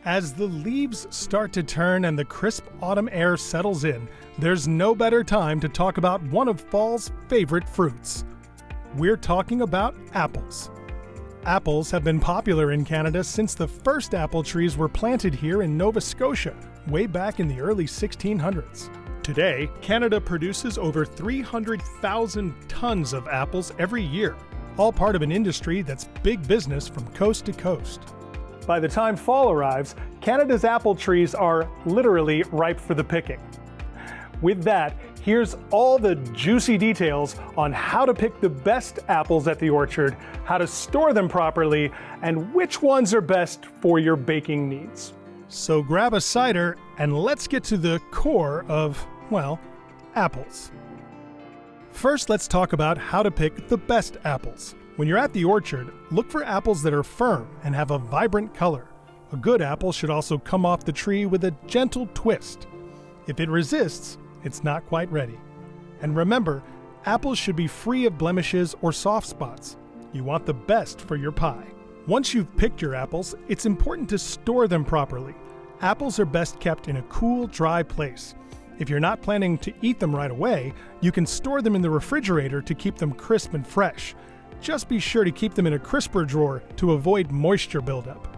As the leaves start to turn and the crisp autumn air settles in, there's no better time to talk about one of fall's favorite fruits. We're talking about apples. Apples have been popular in Canada since the first apple trees were planted here in Nova Scotia, way back in the early 1600s. Today, Canada produces over 300,000 tons of apples every year, all part of an industry that's big business from coast to coast. By the time fall arrives, Canada's apple trees are literally ripe for the picking. With that, here's all the juicy details on how to pick the best apples at the orchard, how to store them properly, and which ones are best for your baking needs. So grab a cider and let's get to the core of, well, apples. First, let's talk about how to pick the best apples. When you're at the orchard, look for apples that are firm and have a vibrant color. A good apple should also come off the tree with a gentle twist. If it resists, it's not quite ready. And remember, apples should be free of blemishes or soft spots. You want the best for your pie. Once you've picked your apples, it's important to store them properly. Apples are best kept in a cool, dry place. If you're not planning to eat them right away, you can store them in the refrigerator to keep them crisp and fresh. Just be sure to keep them in a crisper drawer to avoid moisture buildup.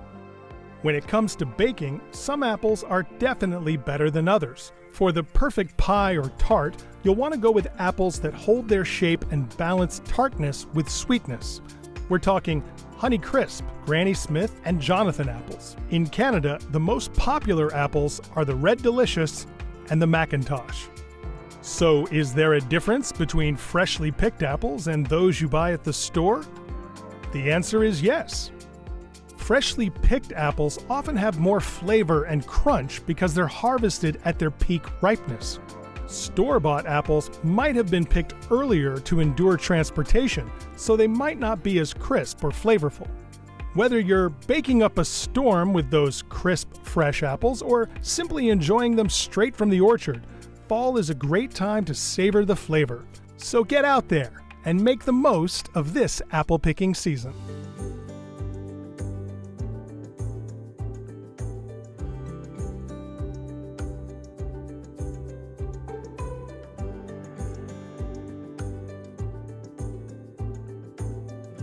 When it comes to baking, some apples are definitely better than others. For the perfect pie or tart, you'll want to go with apples that hold their shape and balance tartness with sweetness. We're talking Honey Crisp, Granny Smith, and Jonathan apples. In Canada, the most popular apples are the Red Delicious and the Macintosh. So, is there a difference between freshly picked apples and those you buy at the store? The answer is yes. Freshly picked apples often have more flavor and crunch because they're harvested at their peak ripeness. Store-bought apples might have been picked earlier to endure transportation, so they might not be as crisp or flavorful. Whether you're baking up a storm with those crisp, fresh apples or simply enjoying them straight from the orchard, fall is a great time to savor the flavor. So get out there and make the most of this apple picking season.